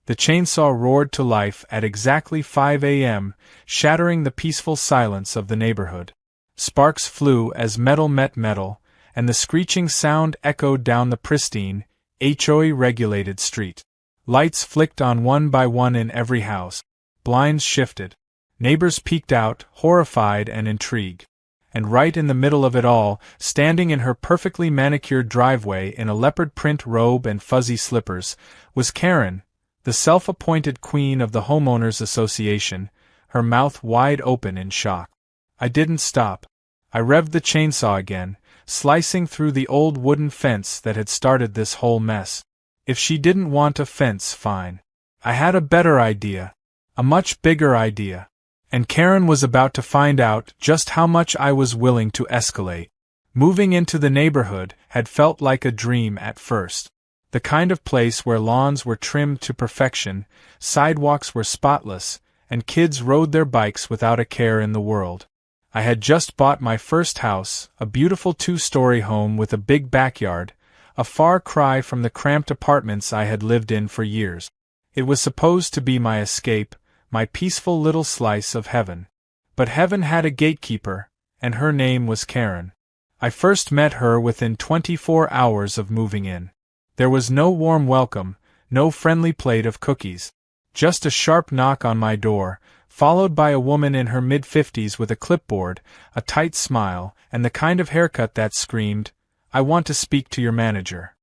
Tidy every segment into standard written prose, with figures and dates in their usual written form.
The chainsaw roared to life at exactly 5 a.m., shattering the peaceful silence of the neighborhood. Sparks flew as metal met metal, and the screeching sound echoed down the pristine, HOA-regulated street. Lights flicked on one by one in every house. Blinds shifted. Neighbors peeked out, horrified and intrigued. And right in the middle of it all, standing in her perfectly manicured driveway in a leopard print robe and fuzzy slippers, was Karen, the self-appointed queen of the homeowners association, her mouth wide open in shock. I didn't stop. I revved the chainsaw again, slicing through the old wooden fence that had started this whole mess. If she didn't want a fence, fine. I had a better idea. A much bigger idea. And Karen was about to find out just how much I was willing to escalate. Moving into the neighborhood had felt like a dream at first. The kind of place where lawns were trimmed to perfection, sidewalks were spotless, and kids rode their bikes without a care in the world. I had just bought my first house, a beautiful 2-story home with a big backyard, a far cry from the cramped apartments I had lived in for years. It was supposed to be my escape, my peaceful little slice of heaven. But heaven had a gatekeeper, and her name was Karen. I first met her within 24 hours of moving in. There was no warm welcome, no friendly plate of cookies. Just a sharp knock on my door, followed by a woman in her mid-50s with a clipboard, a tight smile, and the kind of haircut that screamed, "I want to speak to your manager."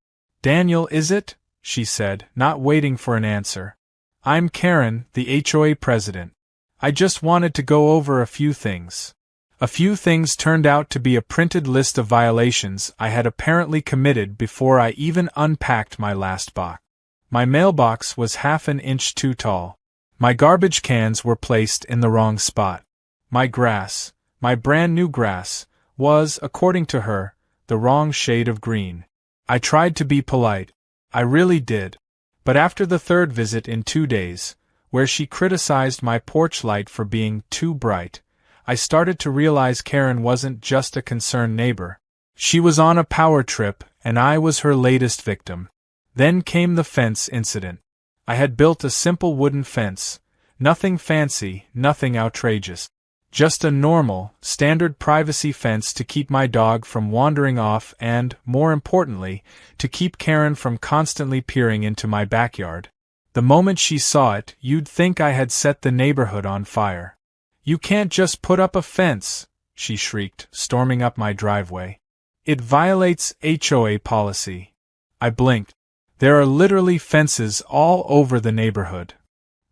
"Daniel, is it?" she said, not waiting for an answer. "I'm Karen, the HOA president. I just wanted to go over a few things." A few things turned out to be a printed list of violations I had apparently committed before I even unpacked my last box. My mailbox was half an inch too tall. My garbage cans were placed in the wrong spot. My grass, my brand new grass, was, according to her, the wrong shade of green. I tried to be polite. I really did. But after the third visit in 2 days, where she criticized my porch light for being too bright, I started to realize Karen wasn't just a concerned neighbor. She was on a power trip, and I was her latest victim. Then came the fence incident. I had built a simple wooden fence, nothing fancy, nothing outrageous. Just a normal, standard privacy fence to keep my dog from wandering off and, more importantly, to keep Karen from constantly peering into my backyard. The moment she saw it, you'd think I had set the neighborhood on fire. "You can't just put up a fence," she shrieked, storming up my driveway. "It violates HOA policy." I blinked. "There are literally fences all over the neighborhood."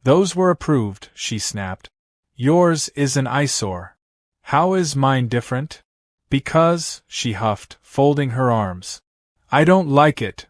"Those were approved," she snapped. "Yours is an eyesore." "How is mine different?" "Because," she huffed, folding her arms, "I don't like it."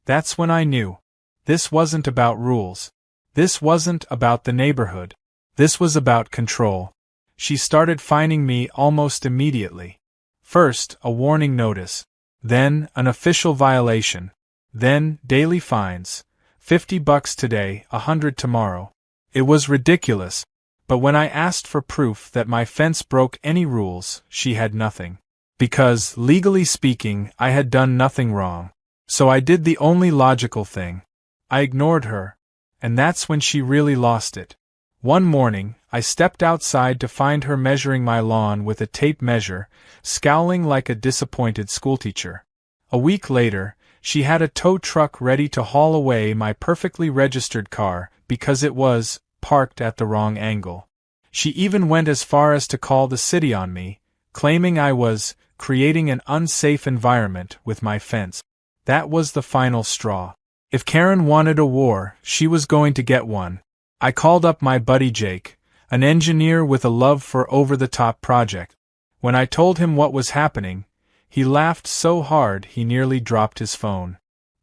That's when I knew. This wasn't about rules. This wasn't about the neighborhood. This was about control. She started fining me almost immediately. First, a warning notice. Then, an official violation. Then, daily fines. $50 today, $100 tomorrow. It was ridiculous. But when I asked for proof that my fence broke any rules, she had nothing. Because, legally speaking, I had done nothing wrong. So I did the only logical thing. I ignored her. And that's when she really lost it. One morning, I stepped outside to find her measuring my lawn with a tape measure, scowling like a disappointed schoolteacher. A week later, she had a tow truck ready to haul away my perfectly registered car because it was parked at the wrong angle. She even went as far as to call the city on me, claiming I was creating an unsafe environment with my fence. That was the final straw. If Karen wanted a war, she was going to get one. I called up my buddy Jake, an engineer with a love for over-the-top project. When I told him what was happening, he laughed so hard he nearly dropped his phone.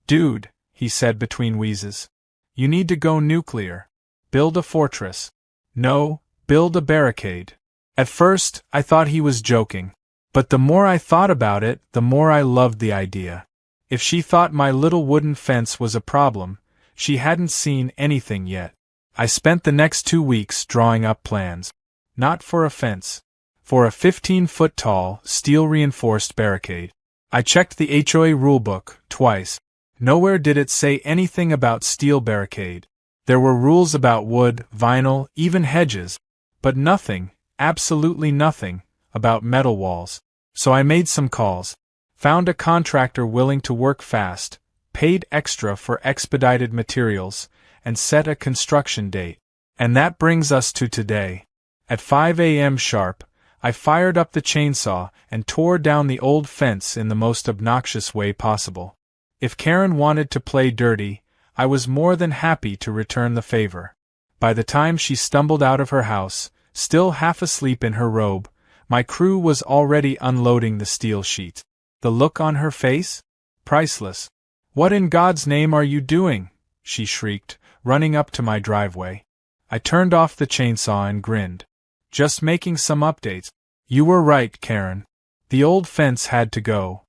"Dude," he said between wheezes, "you need to go nuclear. Build a fortress. No, build a barricade." At first, I thought he was joking. But the more I thought about it, the more I loved the idea. If she thought my little wooden fence was a problem, she hadn't seen anything yet. I spent the next 2 weeks drawing up plans. Not for a fence. For a 15-foot-tall, steel-reinforced barricade. I checked the HOA rulebook twice. Nowhere did it say anything about steel barricade. There were rules about wood, vinyl, even hedges, but nothing, absolutely nothing, about metal walls. So I made some calls, found a contractor willing to work fast, paid extra for expedited materials, and set a construction date. And that brings us to today. At 5 a.m. sharp, I fired up the chainsaw and tore down the old fence in the most obnoxious way possible. If Karen wanted to play dirty, I was more than happy to return the favor. By the time she stumbled out of her house, still half asleep in her robe, my crew was already unloading the steel sheet. The look on her face? Priceless. "What in God's name are you doing?" she shrieked, running up to my driveway. I turned off the chainsaw and grinned. "Just making some updates." "You were right, Karen. The old fence had to go."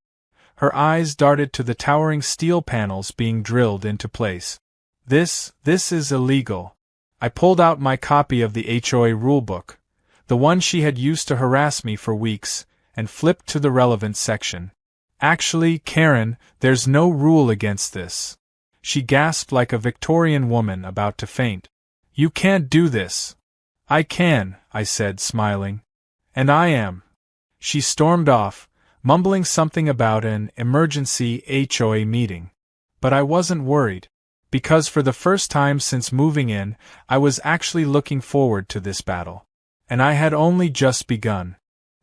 Her eyes darted to the towering steel panels being drilled into place. This is illegal." I pulled out my copy of the HOA rulebook, the one she had used to harass me for weeks, and flipped to the relevant section. "Actually, Karen, there's no rule against this." She gasped like a Victorian woman about to faint. "You can't do this." "I can," I said, smiling. "And I am." She stormed off, mumbling something about an emergency HOA meeting. But I wasn't worried, because for the first time since moving in, I was actually looking forward to this battle. And I had only just begun.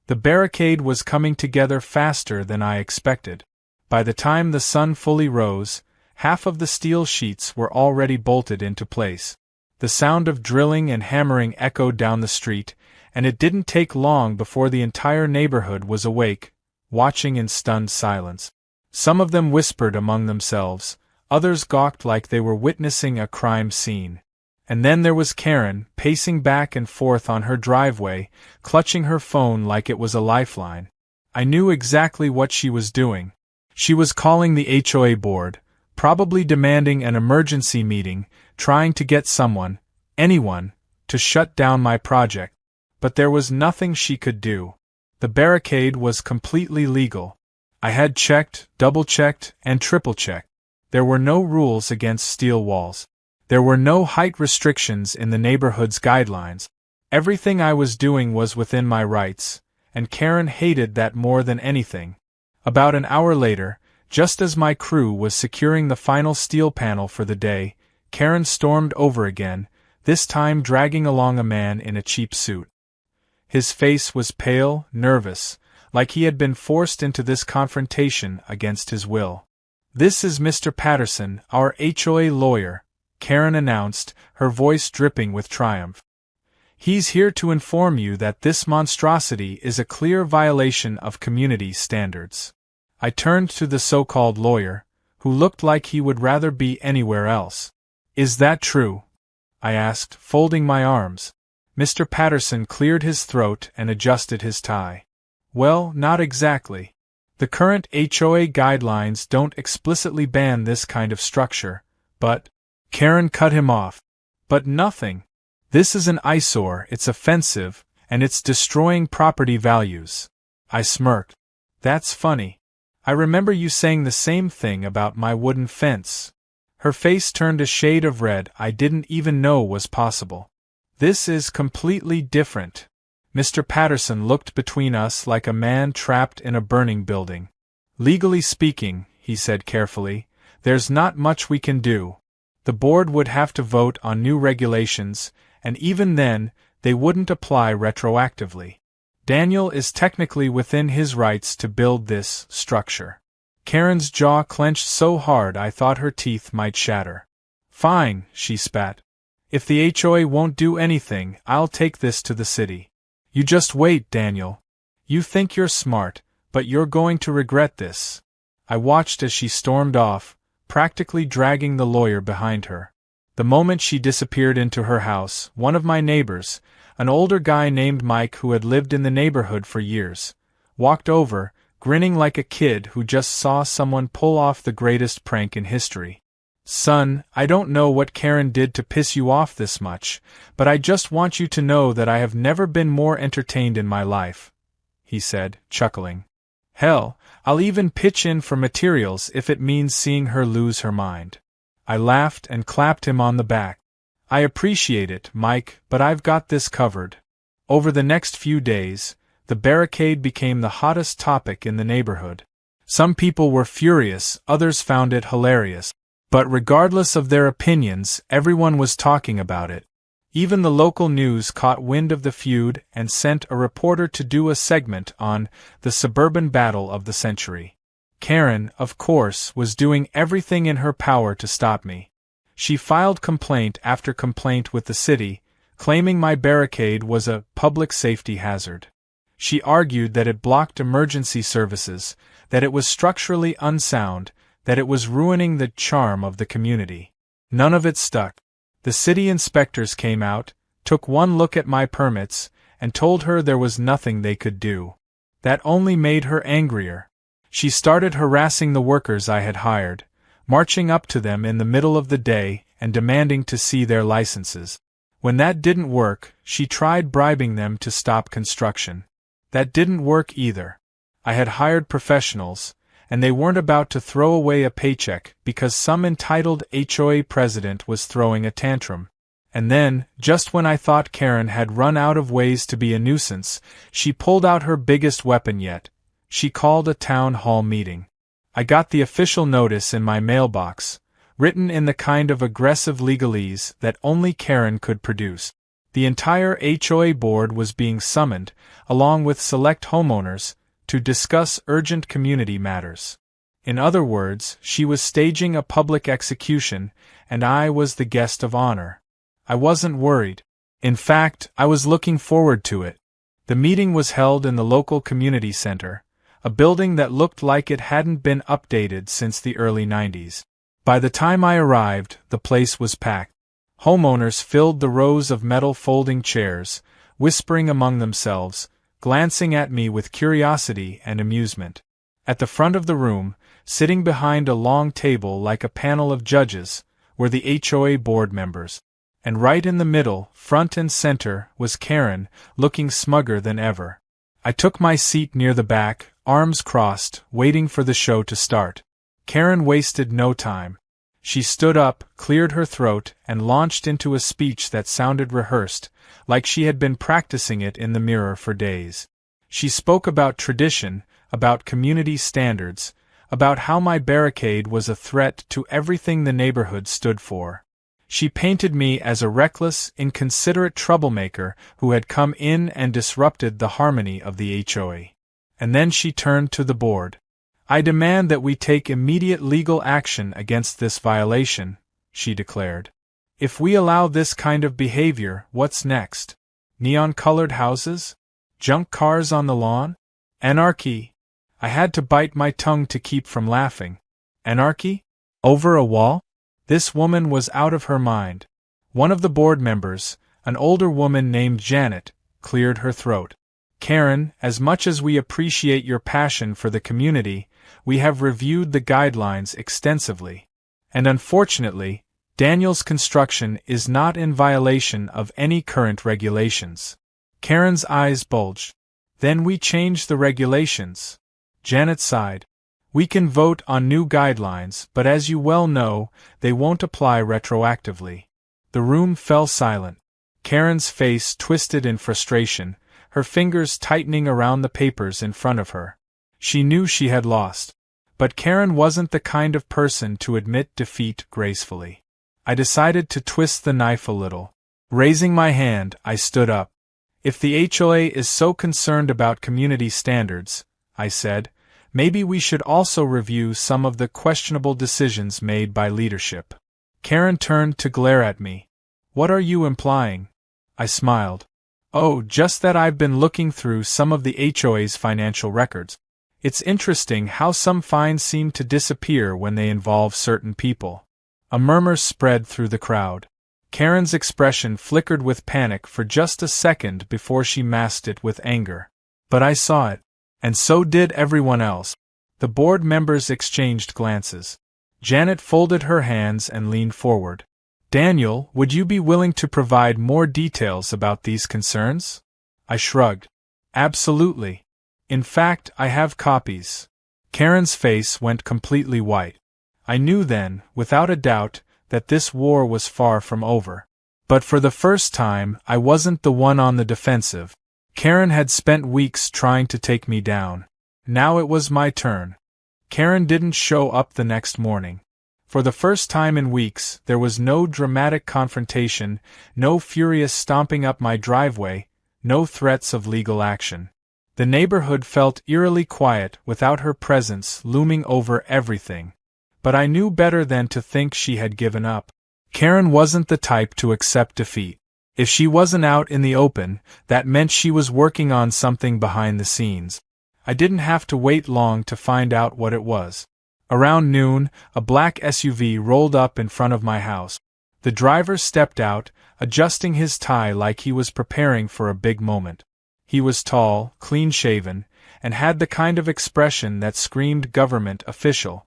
The barricade was coming together faster than I expected. By the time the sun fully rose, half of the steel sheets were already bolted into place. The sound of drilling and hammering echoed down the street, and it didn't take long before the entire neighborhood was awake, watching in stunned silence. Some of them whispered among themselves, others gawked like they were witnessing a crime scene. And then there was Karen, pacing back and forth on her driveway, clutching her phone like it was a lifeline. I knew exactly what she was doing. She was calling the HOA board, probably demanding an emergency meeting, trying to get someone, anyone, to shut down my project. But there was nothing she could do. The barricade was completely legal. I had checked, double-checked, and triple-checked. There were no rules against steel walls. There were no height restrictions in the neighborhood's guidelines. Everything I was doing was within my rights, and Karen hated that more than anything. About an hour later, just as my crew was securing the final steel panel for the day, Karen stormed over again, this time dragging along a man in a cheap suit. His face was pale, nervous, like he had been forced into this confrontation against his will. "This is Mr. Patterson, our HOA lawyer," Karen announced, her voice dripping with triumph. "He's here to inform you that this monstrosity is a clear violation of community standards." I turned to the so-called lawyer, who looked like he would rather be anywhere else. "Is that true?" I asked, folding my arms. Mr. Patterson cleared his throat and adjusted his tie. "Well, not exactly. The current HOA guidelines don't explicitly ban this kind of structure, but—" Karen cut him off. "But nothing. This is an eyesore, it's offensive, and it's destroying property values." I smirked. "That's funny. I remember you saying the same thing about my wooden fence." Her face turned a shade of red I didn't even know was possible. "This is completely different." Mr. Patterson looked between us like a man trapped in a burning building. "Legally speaking," he said carefully, "there's not much we can do. The board would have to vote on new regulations, and even then, they wouldn't apply retroactively. Daniel is technically within his rights to build this structure." Karen's jaw clenched so hard I thought her teeth might shatter. "Fine," she spat. "If the HOA won't do anything, I'll take this to the city. You just wait, Daniel. You think you're smart, but you're going to regret this." I watched as she stormed off, practically dragging the lawyer behind her. The moment she disappeared into her house, one of my neighbors, an older guy named Mike who had lived in the neighborhood for years, walked over, grinning like a kid who just saw someone pull off the greatest prank in history. "Son, I don't know what Karen did to piss you off this much, but I just want you to know that I have never been more entertained in my life," he said, chuckling. "Hell, I'll even pitch in for materials if it means seeing her lose her mind." I laughed and clapped him on the back. I appreciate it, Mike, but I've got this covered. Over the next few days, the barricade became the hottest topic in the neighborhood. Some people were furious, others found it hilarious. But regardless of their opinions, everyone was talking about it. Even the local news caught wind of the feud and sent a reporter to do a segment on the suburban battle of the century. Karen, of course, was doing everything in her power to stop me. She filed complaint after complaint with the city, claiming my barricade was a public safety hazard. She argued that it blocked emergency services, that it was structurally unsound, that it was ruining the charm of the community. None of it stuck. The city inspectors came out, took one look at my permits, and told her there was nothing they could do. That only made her angrier. She started harassing the workers I had hired, marching up to them in the middle of the day and demanding to see their licenses. When that didn't work, she tried bribing them to stop construction. That didn't work either. I had hired professionals, and they weren't about to throw away a paycheck because some entitled HOA president was throwing a tantrum. And then, just when I thought Karen had run out of ways to be a nuisance, she pulled out her biggest weapon yet. She called a town hall meeting. I got the official notice in my mailbox, written in the kind of aggressive legalese that only Karen could produce. The entire HOA board was being summoned, along with select homeowners, to discuss urgent community matters. In other words, she was staging a public execution, and I was the guest of honor. I wasn't worried. In fact, I was looking forward to it. The meeting was held in the local community center, a building that looked like it hadn't been updated since the early 90s. By the time I arrived, the place was packed. Homeowners filled the rows of metal folding chairs, whispering among themselves, glancing at me with curiosity and amusement. At the front of the room, sitting behind a long table like a panel of judges, were the HOA board members. And right in the middle, front and center, was Karen, looking smugger than ever. I took my seat near the back, arms crossed, waiting for the show to start. Karen wasted no time. She stood up, cleared her throat, and launched into a speech that sounded rehearsed, like she had been practicing it in the mirror for days. She spoke about tradition, about community standards, about how my barricade was a threat to everything the neighborhood stood for. She painted me as a reckless, inconsiderate troublemaker who had come in and disrupted the harmony of the HOA. And then she turned to the board. "I demand that we take immediate legal action against this violation," she declared. "If we allow this kind of behavior, what's next? Neon-colored houses? Junk cars on the lawn? Anarchy?" I had to bite my tongue to keep from laughing. Anarchy? Over a wall? This woman was out of her mind. One of the board members, an older woman named Janet, cleared her throat. "Karen, as much as we appreciate your passion for the community, we have reviewed the guidelines extensively. And unfortunately, Daniel's construction is not in violation of any current regulations." Karen's eyes bulged. "Then we change the regulations." Janet sighed. "We can vote on new guidelines, but as you well know, they won't apply retroactively." The room fell silent. Karen's face twisted in frustration, her fingers tightening around the papers in front of her. She knew she had lost. But Karen wasn't the kind of person to admit defeat gracefully. I decided to twist the knife a little. Raising my hand, I stood up. "If the HOA is so concerned about community standards," I said, "maybe we should also review some of the questionable decisions made by leadership." Karen turned to glare at me. "What are you implying?" I smiled. "Oh, just that I've been looking through some of the HOA's financial records. It's interesting how some fines seem to disappear when they involve certain people." A murmur spread through the crowd. Karen's expression flickered with panic for just a second before she masked it with anger. But I saw it. And so did everyone else. The board members exchanged glances. Janet folded her hands and leaned forward. "Daniel, would you be willing to provide more details about these concerns?" I shrugged. "Absolutely. In fact, I have copies." Karen's face went completely white. I knew then, without a doubt, that this war was far from over. But for the first time, I wasn't the one on the defensive. Karen had spent weeks trying to take me down. Now it was my turn. Karen didn't show up the next morning. For the first time in weeks, there was no dramatic confrontation, no furious stomping up my driveway, no threats of legal action. The neighborhood felt eerily quiet without her presence looming over everything. But I knew better than to think she had given up. Karen wasn't the type to accept defeat. If she wasn't out in the open, that meant she was working on something behind the scenes. I didn't have to wait long to find out what it was. Around noon, a black SUV rolled up in front of my house. The driver stepped out, adjusting his tie like he was preparing for a big moment. He was tall, clean-shaven, and had the kind of expression that screamed government official.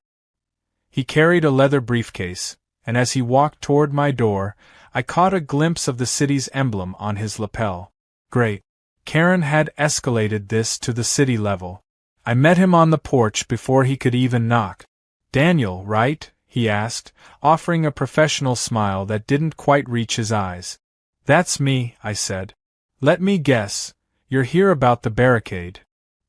He carried a leather briefcase, and as he walked toward my door, I caught a glimpse of the city's emblem on his lapel. Great. Karen had escalated this to the city level. I met him on the porch before he could even knock. "Daniel, right?" he asked, offering a professional smile that didn't quite reach his eyes. "That's me," I said. "Let me guess, you're here about the barricade."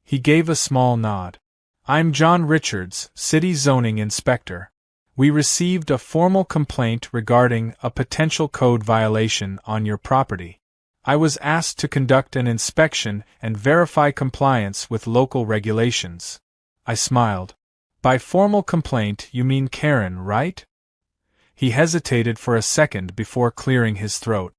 He gave a small nod. "I'm John Richards, City Zoning Inspector. We received a formal complaint regarding a potential code violation on your property. I was asked to conduct an inspection and verify compliance with local regulations." I smiled. "By formal complaint, you mean Karen, right?" He hesitated for a second before clearing his throat.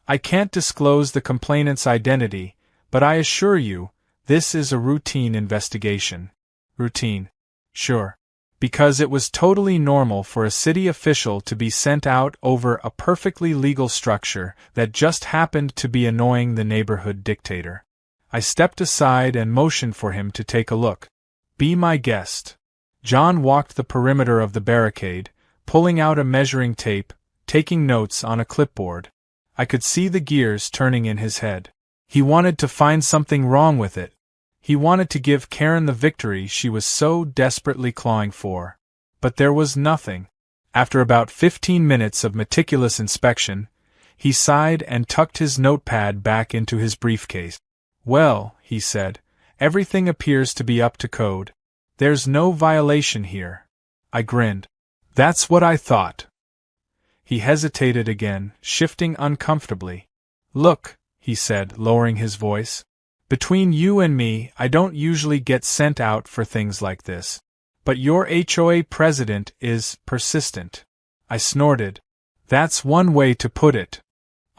"I can't disclose the complainant's identity, but I assure you, this is a routine investigation." "Routine?" "Sure. Because it was totally normal for a city official to be sent out over a perfectly legal structure that just happened to be annoying the neighborhood dictator." I stepped aside and motioned for him to take a look. "Be my guest." John walked the perimeter of the barricade, pulling out a measuring tape, taking notes on a clipboard. I could see the gears turning in his head. He wanted to find something wrong with it. He wanted to give Karen the victory she was so desperately clawing for. But there was nothing. After about 15 minutes of meticulous inspection, he sighed and tucked his notepad back into his briefcase. "Well," he said, "everything appears to be up to code. There's no violation here." I grinned. "That's what I thought." He hesitated again, shifting uncomfortably. "Look," he said, lowering his voice. "Between you and me, I don't usually get sent out for things like this. But your HOA president is persistent." I snorted. "That's one way to put it."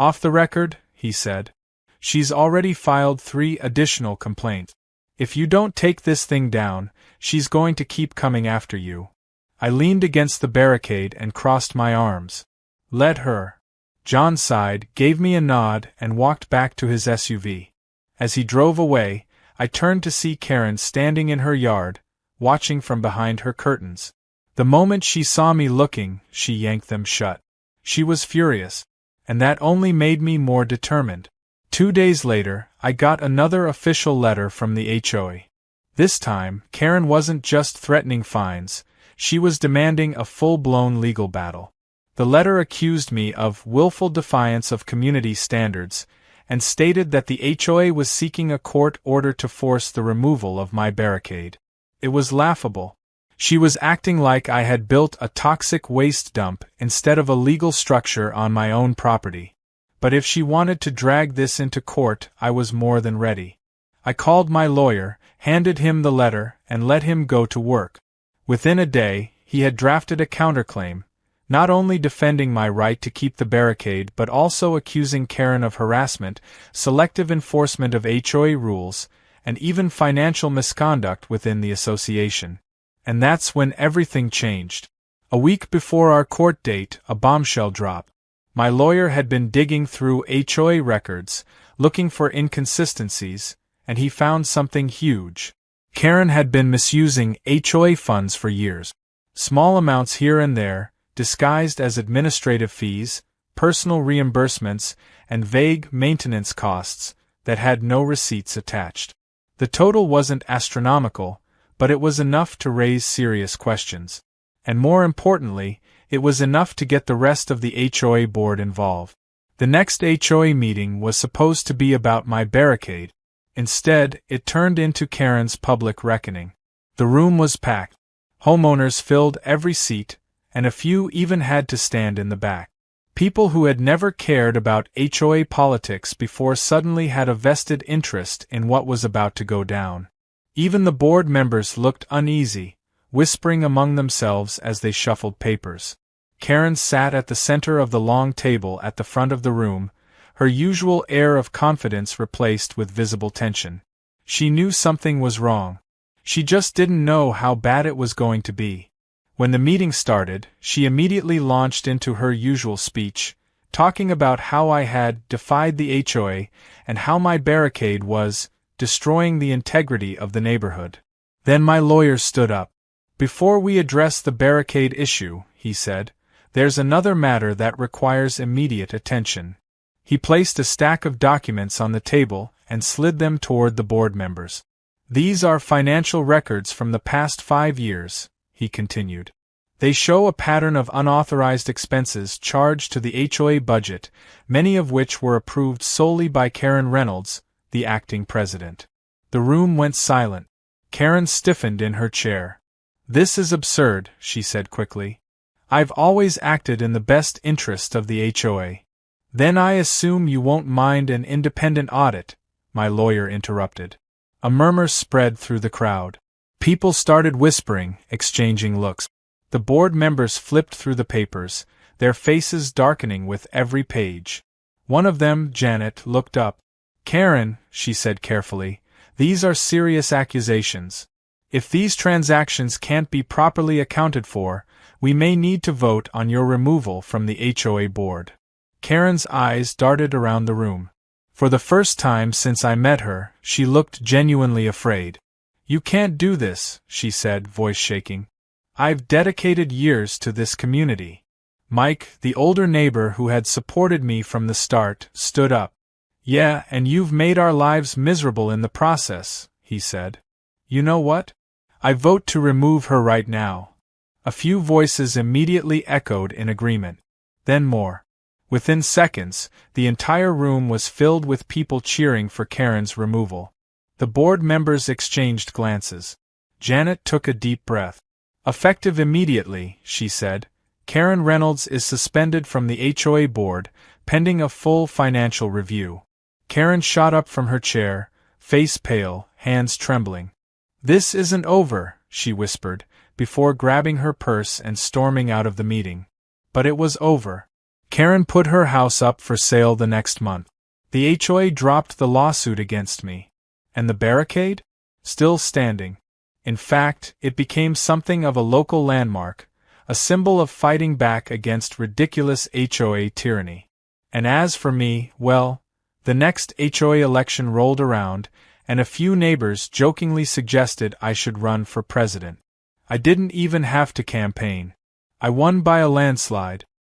"Off the record," he said. "She's already filed 3 additional complaints. If you don't take this thing down, she's going to keep coming after you." I leaned against the barricade and crossed my arms. "Let her." John sighed, gave me a nod, and walked back to his SUV. As he drove away, I turned to see Karen standing in her yard, watching from behind her curtains. The moment she saw me looking, she yanked them shut. She was furious, and that only made me more determined. 2 days later, I got another official letter from the HOA. This time, Karen wasn't just threatening fines, she was demanding a full-blown legal battle. The letter accused me of willful defiance of community standards, and stated that the HOA was seeking a court order to force the removal of my barricade. It was laughable. She was acting like I had built a toxic waste dump instead of a legal structure on my own property. But if she wanted to drag this into court, I was more than ready. I called my lawyer, handed him the letter, and let him go to work. Within a day, he had drafted a counterclaim, not only defending my right to keep the barricade but also accusing Karen of harassment, selective enforcement of HOA rules, and even financial misconduct within the association. And that's when everything changed. A week before our court date, a bombshell dropped. My lawyer had been digging through HOA records, looking for inconsistencies, and he found something huge. Karen had been misusing HOA funds for years. Small amounts here and there, disguised as administrative fees, personal reimbursements, and vague maintenance costs that had no receipts attached. The total wasn't astronomical, but it was enough to raise serious questions. And more importantly, it was enough to get the rest of the HOA board involved. The next HOA meeting was supposed to be about my barricade. Instead, it turned into Karen's public reckoning. The room was packed. Homeowners filled every seat, and a few even had to stand in the back. People who had never cared about HOA politics before suddenly had a vested interest in what was about to go down. Even the board members looked uneasy, whispering among themselves as they shuffled papers. Karen sat at the center of the long table at the front of the room, her usual air of confidence replaced with visible tension. She knew something was wrong. She just didn't know how bad it was going to be. When the meeting started, she immediately launched into her usual speech, talking about how I had defied the HOA and how my barricade was destroying the integrity of the neighborhood. Then my lawyer stood up. "Before we address the barricade issue," he said, "there's another matter that requires immediate attention." He placed a stack of documents on the table and slid them toward the board members. "These are financial records from the past 5 years," he continued. "They show a pattern of unauthorized expenses charged to the HOA budget, many of which were approved solely by Karen Reynolds, the acting president." The room went silent. Karen stiffened in her chair. "This is absurd," she said quickly. "I've always acted in the best interest of the HOA." "Then I assume you won't mind an independent audit," my lawyer interrupted. A murmur spread through the crowd. People started whispering, exchanging looks. The board members flipped through the papers, their faces darkening with every page. One of them, Janet, looked up. "Karen," she said carefully, "these are serious accusations. If these transactions can't be properly accounted for, we may need to vote on your removal from the HOA board." Karen's eyes darted around the room. For the first time since I met her, she looked genuinely afraid. "You can't do this," she said, voice shaking. "I've dedicated years to this community." Mike, the older neighbor who had supported me from the start, stood up. "Yeah, and you've made our lives miserable in the process," he said. "You know what? I vote to remove her right now." A few voices immediately echoed in agreement. Then more. Within seconds, the entire room was filled with people cheering for Karen's removal. The board members exchanged glances. Janet took a deep breath. "Effective immediately," she said, "Karen Reynolds is suspended from the HOA board, pending a full financial review." Karen shot up from her chair, face pale, hands trembling. "This isn't over," she whispered, before grabbing her purse and storming out of the meeting. But it was over. Karen put her house up for sale the next month. The HOA dropped the lawsuit against me. And the barricade? Still standing. In fact, it became something of a local landmark, a symbol of fighting back against ridiculous HOA tyranny. And as for me, well, the next HOA election rolled around, and a few neighbors jokingly suggested I should run for president. I didn't even have to campaign. I won by a landslide.